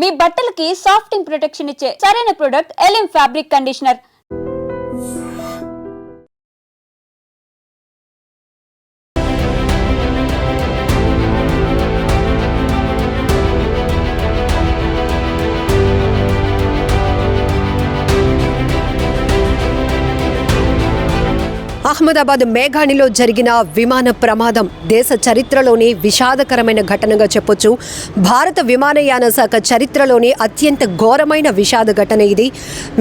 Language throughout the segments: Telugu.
మీ బట్టలకి సాఫ్టింగ్ ప్రొటెక్షన్ ఇచ్చే సరైన ప్రొడక్ట్ ఎలిమ్ ఫ్యాబ్రిక్ కండిషనర్. అహ్మదాబాద్ మేఘాణిలో జరిగిన విమాన ప్రమాదం దేశ చరిత్రలోని విషాదకరమైన ఘటనగా చెప్పొచ్చు. భారత విమానయాన శాఖ చరిత్రలోని అత్యంత ఘోరమైన విషాద ఘటన ఇది.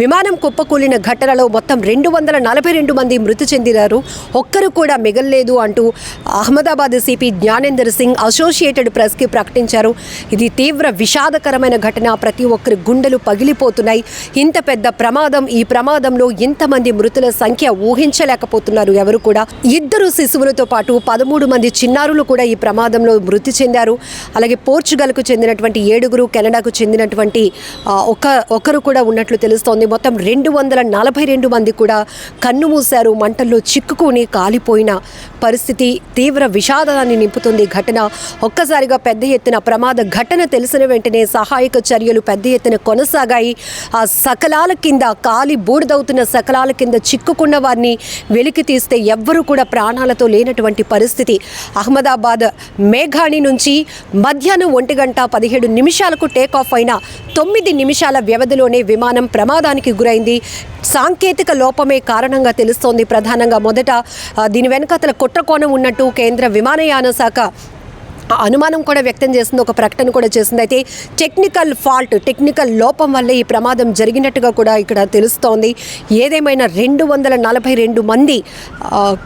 విమానం కుప్పకూలిన ఘటనలో మొత్తం 242 మంది మృతి చెందినారు, ఒక్కరు కూడా మిగల్లేదు అంటూ అహ్మదాబాద్ సిపి జ్ఞానేందర్ సింగ్ అసోసియేటెడ్ ప్రెస్కి ప్రకటించారు. ఇది తీవ్ర విషాదకరమైన ఘటన, ప్రతి ఒక్కరి గుండెలు పగిలిపోతున్నాయి. ఇంత పెద్ద ప్రమాదం, ఈ ప్రమాదంలో ఇంతమంది మృతుల సంఖ్య ఊహించలేకపోతున్నారు ఎవరు కూడా. 2 శిశువులతో పాటు 13 మంది చిన్నారులు కూడా ఈ ప్రమాదంలో మృతి చెందారు. అలాగే పోర్చుగల్కు చెందినటువంటి 7, కెనడాకు చెందినటువంటి ఒకరు కూడా ఉన్నట్లు తెలుస్తోంది. మొత్తం 242 మంది కూడా కన్ను మూశారు, మంటల్లో చిక్కుకుని కాలిపోయిన పరిస్థితి తీవ్ర విషాదాన్ని నింపుతుంది ఘటన. ఒక్కసారిగా పెద్ద ఎత్తున ప్రమాద ఘటన తెలిసిన వెంటనే సహాయక చర్యలు పెద్ద ఎత్తున కొనసాగాయి. ఆ సకలాల కింద కాలి బూడిదవుతున్న సకలాల కింద చిక్కుకున్న వారిని వెలికి తీస్తే ఎవ్వరూ కూడా ప్రాణాలతో లేనటువంటి పరిస్థితి. అహ్మదాబాద్ మేఘాణి నుంచి మధ్యాహ్నం 1:17 టేకాఫ్ అయిన 9 నిమిషాల వ్యవధిలోనే విమానం ప్రమాదానికి గురైంది. సాంకేతిక లోపమే కారణంగా తెలుస్తోంది. ప్రధానంగా మొదట దీని వెనకాతల కుట్రకోణం ఉన్నట్టు కేంద్ర విమానయాన శాఖ అనుమానం కూడా వ్యక్తం చేసింది, ఒక ప్రకటన కూడా చేసింది. అయితే టెక్నికల్ లోపం వల్లే ఈ ప్రమాదం జరిగినట్టుగా కూడా ఇక్కడ తెలుస్తోంది. ఏదేమైనా 242 మంది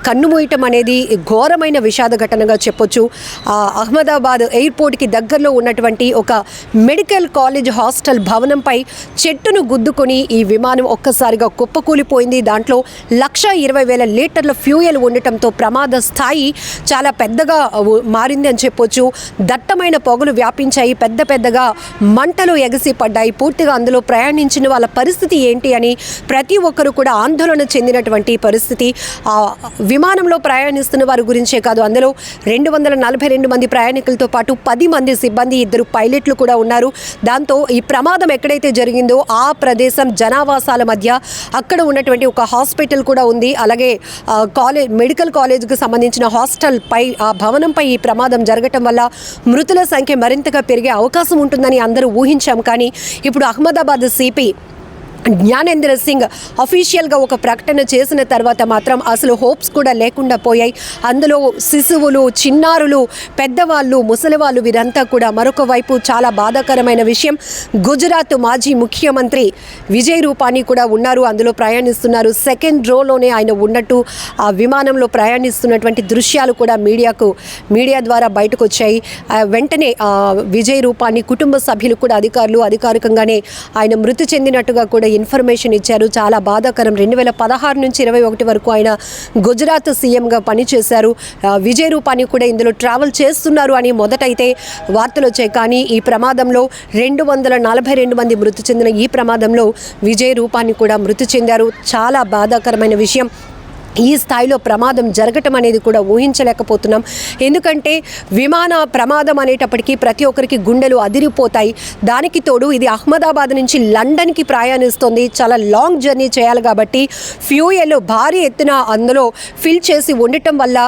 కన్నుమూయటం అనేది ఘోరమైన విషాద ఘటనగా చెప్పొచ్చు. అహ్మదాబాద్ ఎయిర్పోర్ట్కి దగ్గరలో ఉన్నటువంటి ఒక మెడికల్ కాలేజ్ హాస్టల్ భవనంపై చెట్టును గుద్దుకొని ఈ విమానం ఒక్కసారిగా కుప్పకూలిపోయింది. దాంట్లో 1,20,000 లీటర్ల ఫ్యూయల్ ఉండటంతో ప్రమాద స్థాయి చాలా పెద్దగా మారింది అని చెప్పొచ్చు. దట్టమైన పొగలు వ్యాపించాయి, పెద్దగా మంటలు ఎగసి పడ్డాయి. పూర్తిగా అందులో ప్రయాణించిన వాళ్ళ పరిస్థితి ఏంటి అని ప్రతి ఒక్కరు కూడా ఆందోళన చెందినటువంటి పరిస్థితి. విమానంలో ప్రయాణిస్తున్న వారి గురించే కాదు, అందులో 242 మంది ప్రయాణికులతో పాటు 10 మంది సిబ్బంది, 2 పైలట్లు కూడా ఉన్నారు. దాంతో ఈ ప్రమాదం ఎక్కడైతే జరిగిందో ఆ ప్రదేశం జనావాసాల మధ్య, అక్కడ ఉన్నటువంటి ఒక హాస్పిటల్ కూడా ఉంది. అలాగే మెడికల్ కాలేజ్కి సంబంధించిన హాస్టల్ పై, ఆ భవనంపై ఈ ప్రమాదం జరగటం వల్ల మృతుల సంఖ్య మరింతగా పెరిగే అవకాశం ఉంటుందని అందరూ ఊహించాం. కానీ ఇప్పుడు అహ్మదాబాద్ సిపి జ్ఞానేంద్ర సింగ్ అఫీషియల్గా ఒక ప్రకటన చేసిన తర్వాత మాత్రం అసలు హోప్స్ కూడా లేకుండా పోయాయి. అందులో శిశువులు, చిన్నారులు, పెద్దవాళ్ళు, ముసలివాళ్ళు వీరంతా కూడా. మరొక వైపు చాలా బాధాకరమైన విషయం, గుజరాత్ మాజీ ముఖ్యమంత్రి విజయ్ రూపానీ కూడా ఉన్నారు, అందులో ప్రయాణిస్తున్నారు. సెకండ్ రోలోనే ఆయన ఉన్నట్టు ఆ విమానంలో ప్రయాణిస్తున్నటువంటి దృశ్యాలు కూడా మీడియా ద్వారా బయటకు వచ్చాయి. వెంటనే విజయ్ రూపానీ కుటుంబ సభ్యులు కూడా అధికారికంగానే ఆయన మృతి చెందినట్టుగా కూడా ఇన్ఫర్మేషన్ ఇచ్చారు. చాలా బాధాకరం. 2016 నుంచి 21 వరకు ఆయన గుజరాత్ సీఎంగా పనిచేశారు. విజయ్ రూపానీ కూడా ఇందులో ట్రావెల్ చేస్తున్నారు అని మొదటైతే వార్తలు వచ్చాయి. కానీ ఈ ప్రమాదంలో 242 మంది మృతి చెందిన ఈ ప్రమాదంలో విజయ్ రూపానీ కూడా మృతి చెందారు. చాలా బాధాకరమైన విషయం. ఈ స్థాయిలో ప్రమాదం జరగటం అనేది కూడా ఊహించలేకపోతున్నాం. ఎందుకంటే విమాన ప్రమాదం అనేటప్పటికీ ప్రతి ఒక్కరికి గుండెలు అదిరిపోతాయి. దానికి తోడు ఇది అహ్మదాబాద్ నుంచి లండన్కి ప్రయాణిస్తుంది, చాలా లాంగ్ జర్నీ చేయాలి కాబట్టి ఫ్యూయల్ భారీ ఎత్తున అందులో ఫిల్ చేసి ఉండటం వల్ల,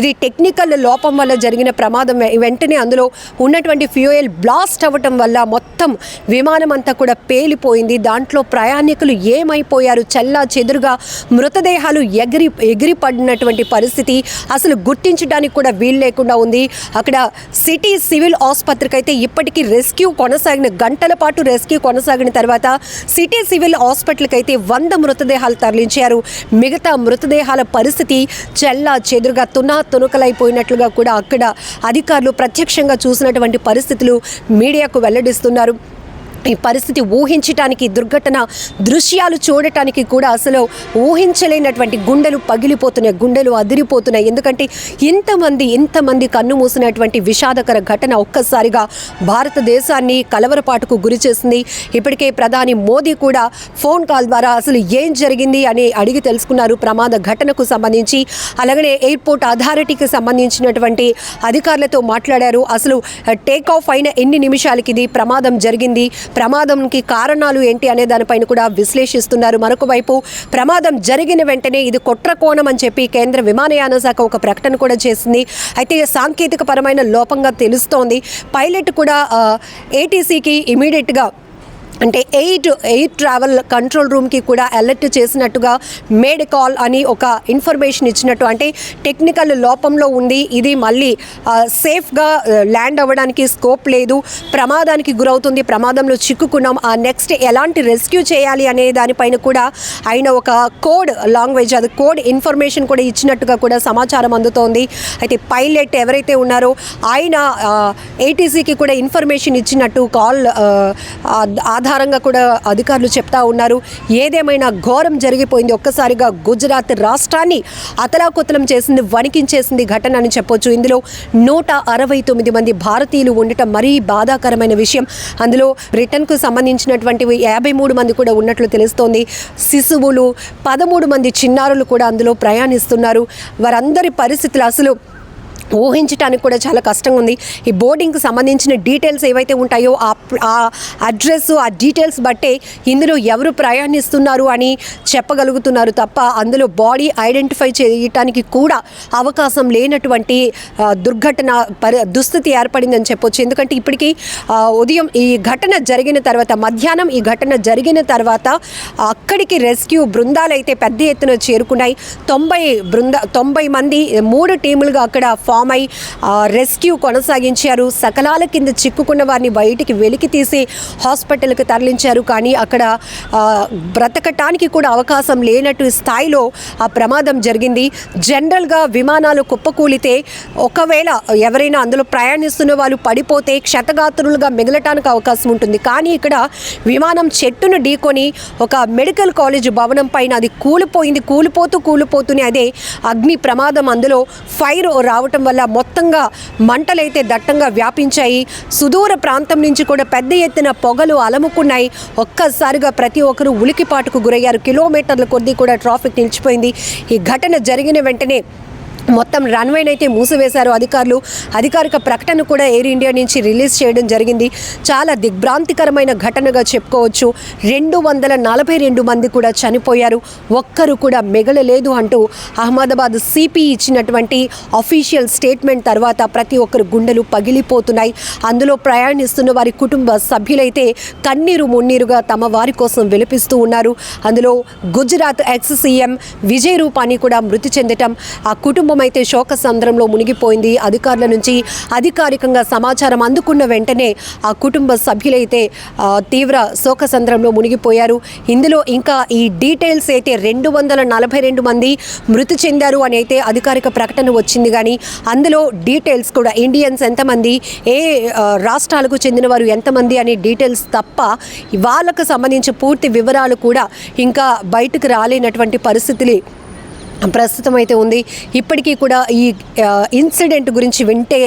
ఇది టెక్నికల్ లోపం వల్ల జరిగిన ప్రమాదం. వెంటనే అందులో ఉన్నటువంటి ఫ్యూయల్ బ్లాస్ట్ అవ్వటం వల్ల మొత్తం విమానం అంతా కూడా పేలిపోయింది. దాంట్లో ప్రయాణికులు ఏమైపోయారు, చెల్లా చెదురుగా మృతదేహాలు ఎగిరి పడినటువంటి పరిస్థితి. అసలు గుర్తించడానికి కూడా వీలు లేకుండా ఉంది. అక్కడ సిటీ సివిల్ ఆసుపత్రికి అయితే ఇప్పటికీ గంటల పాటు రెస్క్యూ కొనసాగిన తర్వాత సిటీ సివిల్ హాస్పిటల్కి అయితే 100 మృతదేహాలు తరలించారు. మిగతా మృతదేహాల పరిస్థితి చెల్లా చెదురుగా తునకలైపోయినట్లుగా కూడా అక్కడ అధికారులు ప్రత్యక్షంగా చూసినటువంటి పరిస్థితులు మీడియాకు వెల్లడిస్తున్నారు. ఈ పరిస్థితి ఊహించటానికి, దుర్ఘటన దృశ్యాలు చూడటానికి కూడా అసలు ఊహించలేనటువంటి గుండెలు పగిలిపోతున్నాయి, గుండెలు అదిరిపోతున్నాయి. ఎందుకంటే ఇంతమంది కన్ను మూసినటువంటి విషాదకర ఘటన ఒక్కసారిగా భారతదేశాన్ని కలవరపాటుకు గురి చేసింది. ఇప్పటికే ప్రధాని మోదీ కూడా ఫోన్ కాల్ ద్వారా అసలు ఏం జరిగింది అని అడిగి తెలుసుకున్నారు ప్రమాద ఘటనకు సంబంధించి. అలాగే ఎయిర్పోర్ట్ అథారిటీకి సంబంధించినటువంటి అధికారులతో మాట్లాడారు. అసలు టేక్ ఆఫ్ అయిన ఎన్ని నిమిషాలకి ఇది ప్రమాదం జరిగింది, ప్రమాదంకి కారణాలు ఏంటి అనే దానిపైన కూడా విశ్లేషిస్తున్నారు. మరొక వైపు ప్రమాదం జరిగిన వెంటనే ఇది కుట్రకోణం అని చెప్పి కేంద్ర విమానయాన శాఖ ఒక ప్రకటన కూడా చేసింది. అయితే సాంకేతిక పరమైన లోపంగా తెలుస్తోంది. పైలట్ కూడా ఏటీసీకి ఇమీడియట్గా అంటే ఎయిర్ ట్రావెల్ కంట్రోల్ రూమ్కి కూడా అలర్ట్ చేసినట్టుగా మేడ్ కాల్ అని ఒక ఇన్ఫర్మేషన్ ఇచ్చినట్టు, అంటే టెక్నికల్ లోపంలో ఉంది, ఇది మళ్ళీ సేఫ్గా ల్యాండ్ అవ్వడానికి స్కోప్ లేదు, ప్రమాదానికి గురవుతుంది, ప్రమాదంలో చిక్కుకున్నాం, ఆ నెక్స్ట్ ఎలాంటి రెస్క్యూ చేయాలి అనే దానిపైన కూడా ఆయన ఒక కోడ్ లాంగ్వేజ్, అది కోడ్ ఇన్ఫర్మేషన్ కూడా ఇచ్చినట్టుగా కూడా సమాచారం అందుతోంది. అయితే పైలట్ ఎవరైతే ఉన్నారో ఆయన ఏటీసీకి కూడా ఇన్ఫర్మేషన్ ఇచ్చినట్టు కాల్ ఆధారంగా కూడా అధికారులు చెప్తా ఉన్నారు. ఏదేమైనా ఘోరం జరిగిపోయింది. ఒక్కసారిగా గుజరాత్ రాష్ట్రాన్ని అతలాకుతలం చేసింది, వణికించేసింది ఘటన అని చెప్పొచ్చు. ఇందులో 169 మంది భారతీయులు ఉండటం మరీ బాధాకరమైన విషయం. అందులో బ్రిటన్కు సంబంధించినటువంటి 53 మంది కూడా ఉన్నట్లు తెలుస్తోంది. శిశువులు 13 మంది చిన్నారులు కూడా అందులో ప్రయాణిస్తున్నారు. వారందరి పరిస్థితులు అసలు ఊహించడానికి కూడా చాలా కష్టంగా ఉంది. ఈ బోర్డింగ్కి సంబంధించిన డీటెయిల్స్ ఏవైతే ఉంటాయో ఆ అడ్రస్, ఆ డీటెయిల్స్ బట్టే ఇందులో ఎవరు ప్రయాణిస్తున్నారు అని చెప్పగలుగుతున్నారు తప్ప అందులో బాడీ ఐడెంటిఫై చేయటానికి కూడా అవకాశం లేనటువంటి దుర్ఘటన దుస్థితి ఏర్పడిందని చెప్పొచ్చు. ఎందుకంటే ఇప్పటికీ ఉదయం ఈ ఘటన జరిగిన తర్వాత, మధ్యాహ్నం ఈ ఘటన జరిగిన తర్వాత అక్కడికి రెస్క్యూ బృందాలు అయితే పెద్ద ఎత్తున చేరుకున్నాయి. 90 మంది 3 టీములుగా అక్కడ ఫామ్ అయి రెస్క్యూ కొనసాగించారు. సకలాల కింద చిక్కుకున్న వారిని బయటికి వెలికి తీసి హాస్పిటల్కి తరలించారు. కానీ అక్కడ బ్రతకటానికి కూడా అవకాశం లేనట్టు స్థాయిలో ఆ ప్రమాదం జరిగింది. జనరల్గా విమానాలు కుప్పకూలితే ఒకవేళ ఎవరైనా అందులో ప్రయాణిస్తున్న వాళ్ళు పడిపోతే క్షతగాత్రులుగా మిగలటానికి అవకాశం ఉంటుంది. కానీ ఇక్కడ విమానం చెట్టును ఢీకొని ఒక మెడికల్ కాలేజ్ భవనం పైన అది కూలిపోతూనే అదే అగ్ని ప్రమాదం, అందులో ఫైర్ రావటం వల్ల మొత్తంగా మంటలైతే దట్టంగా వ్యాపించాయి. సుదూర ప్రాంతం నుంచి కూడా పెద్ద ఎత్తున పొగలు అలముకున్నాయి. ఒక్కసారిగా ప్రతి ఒక్కరూ ఉలికిపాటుకు గురయ్యారు. కిలోమీటర్ల కొద్దీ కూడా ట్రాఫిక్ నిలిచిపోయింది. ఈ ఘటన జరిగిన వెంటనే మొత్తం రన్వేనైతే మూసివేశారు అధికారులు. అధికారిక ప్రకటన కూడా ఎయిర్ ఇండియా నుంచి రిలీజ్ చేయడం జరిగింది. చాలా దిగ్భ్రాంతికరమైన ఘటనగా చెప్పుకోవచ్చు. 242 మంది కూడా చనిపోయారు, ఒక్కరు కూడా మిగలలేదు అంటూ అహ్మదాబాద్ సిపి ఇచ్చినటువంటి అఫీషియల్ స్టేట్మెంట్ తర్వాత ప్రతి ఒక్కరు గుండెలు పగిలిపోతున్నాయి. అందులో ప్రయాణిస్తున్న వారి కుటుంబ సభ్యులైతే కన్నీరు మున్నీరుగా తమ వారి కోసం విలపిస్తూ ఉన్నారు. అందులో గుజరాత్ ఎక్స్ సీఎం విజయ్ రూపానీ కూడా మృతి చెందటం, ఆ కుటుంబం అయితే శోకసంద్రంలో మునిగిపోయింది. అధికారుల నుంచి అధికారికంగా సమాచారం అందుకున్న వెంటనే ఆ కుటుంబ సభ్యులైతే తీవ్ర శోకసంద్రంలో మునిగిపోయారు. ఇందులో ఇంకా ఈ డీటెయిల్స్ అయితే 242 మంది మృతి చెందారు అని అయితే అధికారిక ప్రకటన వచ్చింది. కానీ అందులో డీటెయిల్స్ కూడా ఇండియన్స్ ఎంతమంది, ఏ రాష్ట్రాలకు చెందిన వారు ఎంతమంది అనే డీటెయిల్స్ తప్ప వాళ్ళకు సంబంధించి పూర్తి వివరాలు కూడా ఇంకా బయటకు రాలేనటువంటి పరిస్థితులు ప్రస్తుతం అయితే ఉంది. ఇప్పటికీ కూడా ఈ ఇన్సిడెంట్ గురించి వింటే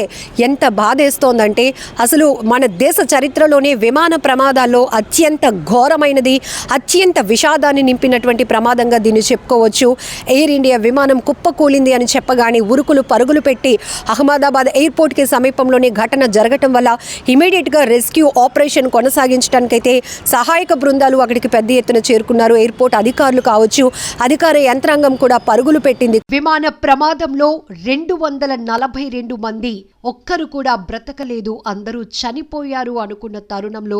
ఎంత బాధేస్తోందంటే, అసలు మన దేశ చరిత్రలోనే విమాన ప్రమాదాల్లో అత్యంత ఘోరమైనది, అత్యంత విషాదాన్ని నింపినటువంటి ప్రమాదంగా దీన్ని చెప్పుకోవచ్చు. ఎయిర్ ఇండియా విమానం కుప్పకూలింది అని చెప్పగానే ఉరుకులు పరుగులు పెట్టి అహ్మదాబాద్ ఎయిర్పోర్ట్కి సమీపంలోనే ఘటన జరగటం వల్ల ఇమీడియట్గా రెస్క్యూ ఆపరేషన్ కొనసాగించడానికైతే సహాయక బృందాలు అక్కడికి పెద్ద ఎత్తున చేరుకున్నారు. ఎయిర్పోర్ట్ అధికారులు కావచ్చు, అధికార యంత్రాంగం కూడా పరుగులు పెట్టింది. విమాన ప్రమాదంలో 242 మంది, ఒక్కరు కూడా బ్రతకలేదు, అందరూ చనిపోయారు అనుకున్న తరుణంలో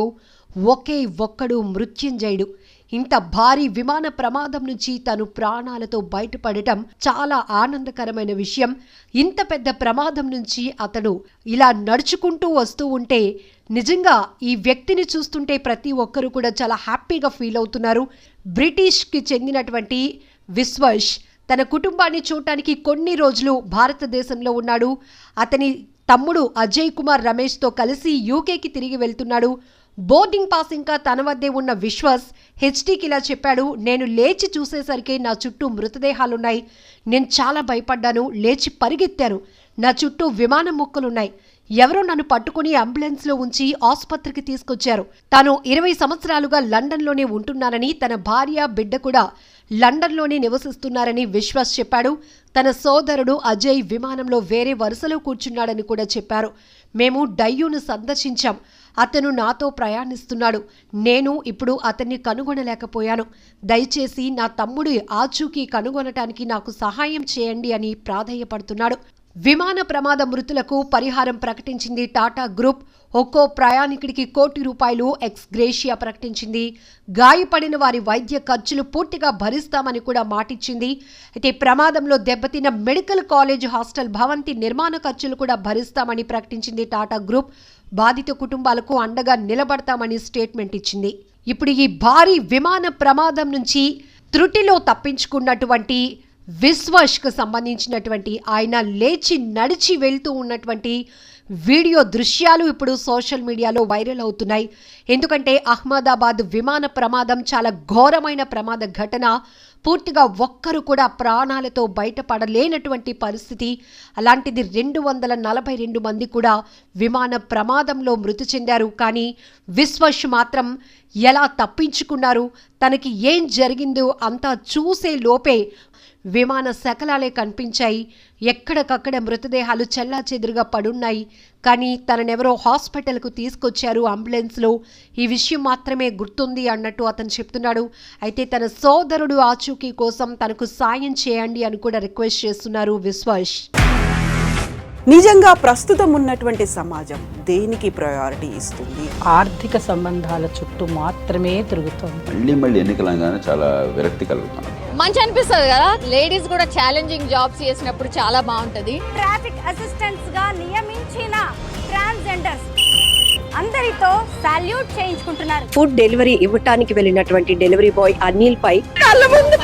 ఒకే ఒక్కడు మృత్యుంజయుడు. ఇంత భారీ విమాన ప్రమాదం నుంచి తను ప్రాణాలతో బయటపడటం చాలా ఆనందకరమైన విషయం. ఇంత పెద్ద ప్రమాదం నుంచి అతడు ఇలా నడుచుకుంటూ వస్తూ ఉంటే నిజంగా ఈ వ్యక్తిని చూస్తుంటే ప్రతి ఒక్కరు కూడా చాలా హ్యాపీగా ఫీల్ అవుతున్నారు. బ్రిటిష్కి చెందినటువంటి విశ్వాస్ తన కుటుంబాన్ని చూడటానికి కొన్ని రోజులు భారతదేశంలో ఉన్నాడు. అతని తమ్ముడు అజయ్ కుమార్ రమేష్తో కలిసి యూకేకి తిరిగి వెళ్తున్నాడు. బోర్డింగ్ పాస్ ఇంకా తన వద్దే ఉన్న విశ్వాస్ హెచ్టీకి ఇలా చెప్పాడు, నేను లేచి చూసేసరికి నా చుట్టూ మృతదేహాలున్నాయి. నేను చాలా భయపడ్డాను, లేచి పరిగెత్తాను. నా చుట్టూ విమానం ముక్కలున్నాయి. ఎవరో నన్ను పట్టుకుని అంబులెన్స్లో ఉంచి ఆసుపత్రికి తీసుకొచ్చారు. తాను 20 సంవత్సరాలుగా లండన్లోనే ఉంటున్నానని, తన భార్య బిడ్డ కూడా లండన్లోనే నివసిస్తున్నారని విశ్వాస్ చెప్పాడు. తన సోదరుడు అజయ్ విమానంలో వేరే వరుసలో కూర్చున్నాడని కూడా చెప్పారు. మేము డయ్యూను సందర్శించాం. అతను నాతో ప్రయాణిస్తున్నాడు. నేను ఇప్పుడు అతన్ని కనుగొనలేకపోయాను. దయచేసి నా తమ్ముడి ఆచూకీ కనుగొనటానికి నాకు సహాయం చేయండి అని ప్రాధేయపడుతున్నాడు. విమాన ప్రమాద మృతులకు పరిహారం ప్రకటించింది టాటా గ్రూప్. ఒక్కో ప్రయాణికుడికి ₹1,00,00,000 ఎక్స్ గ్రేషియా ప్రకటించింది. గాయపడిన వారి వైద్య ఖర్చులు పూర్తిగా భరిస్తామని కూడా మాటిచ్చింది. అయితే ప్రమాదంలో దెబ్బతిన్న మెడికల్ కాలేజ్ హాస్టల్ భవంతి నిర్మాణ ఖర్చులు కూడా భరిస్తామని ప్రకటించింది టాటా గ్రూప్. బాధిత కుటుంబాలకు అండగా నిలబడతామని స్టేట్మెంట్ ఇచ్చింది. ఇప్పుడు ఈ భారీ విమాన ప్రమాదం నుంచి త్రుటిలో తప్పించుకున్నటువంటి విశ్వాష్కు సంబంధించినటువంటి ఆయన లేచి నడిచి వెళ్తూ ఉన్నటువంటి వీడియో దృశ్యాలు ఇప్పుడు సోషల్ మీడియాలో వైరల్ అవుతున్నాయి. ఎందుకంటే అహ్మదాబాద్ విమాన ప్రమాదం చాలా ఘోరమైన ప్రమాద ఘటన. పూర్తిగా ఒక్కరు కూడా ప్రాణాలతో బయటపడలేనటువంటి పరిస్థితి. అలాంటిది 242 మంది కూడా విమాన ప్రమాదంలో మృతి చెందారు. కానీ విశ్వాస్ మాత్రం ఎలా తప్పించుకున్నారు, తనకి ఏం జరిగిందో అంతా చూసే లోపే విమాన శకలాలే కనిపించాయి. ఎక్కడికక్కడ మృతదేహాలు చెల్లాచెదురుగా పడున్నాయి. కానీ తననెవరో హాస్పిటల్కు తీసుకొచ్చారు అంబులెన్స్లో. ఈ విషయం మాత్రమే గుర్తుంది అన్నట్టు అతను చెప్తున్నాడు. అయితే తన సోదరుడు ఆచూకీ కోసం తనకు సాయం చేయండి అని కూడా రిక్వెస్ట్ చేస్తున్నారు విశ్వాస్. నిజంగా ప్రస్తుతం ఉన్నటువంటి సమాజం దేనికి ప్రయారిటీ ఇస్తుంది? ఆర్థిక సంబంధాల చుట్టూ మాత్రమే తిరుగుతోంది. మళ్ళీ ఎన్నికలంగానే చాలా విరక్తి కలుగుతున్నాం. మంచి అనిపిస్తుంది కదా, లేడీస్ కూడా ఛాలెంజింగ్ జాబ్స్ చేసినప్పుడు చాలా బాగుంటది. ట్రాఫిక్ అసిస్టెంట్స్ గా నియమించిన ట్రాన్స్జెండర్స్ అందరితో సాల్యూట్ చేయించుకుంటున్నారు. ఫుడ్ డెలివరీ ఇవ్వటానికి వెళ్ళినటువంటి డెలివరీ బాయ్ అనిల్ పై కళ్ళ ముందు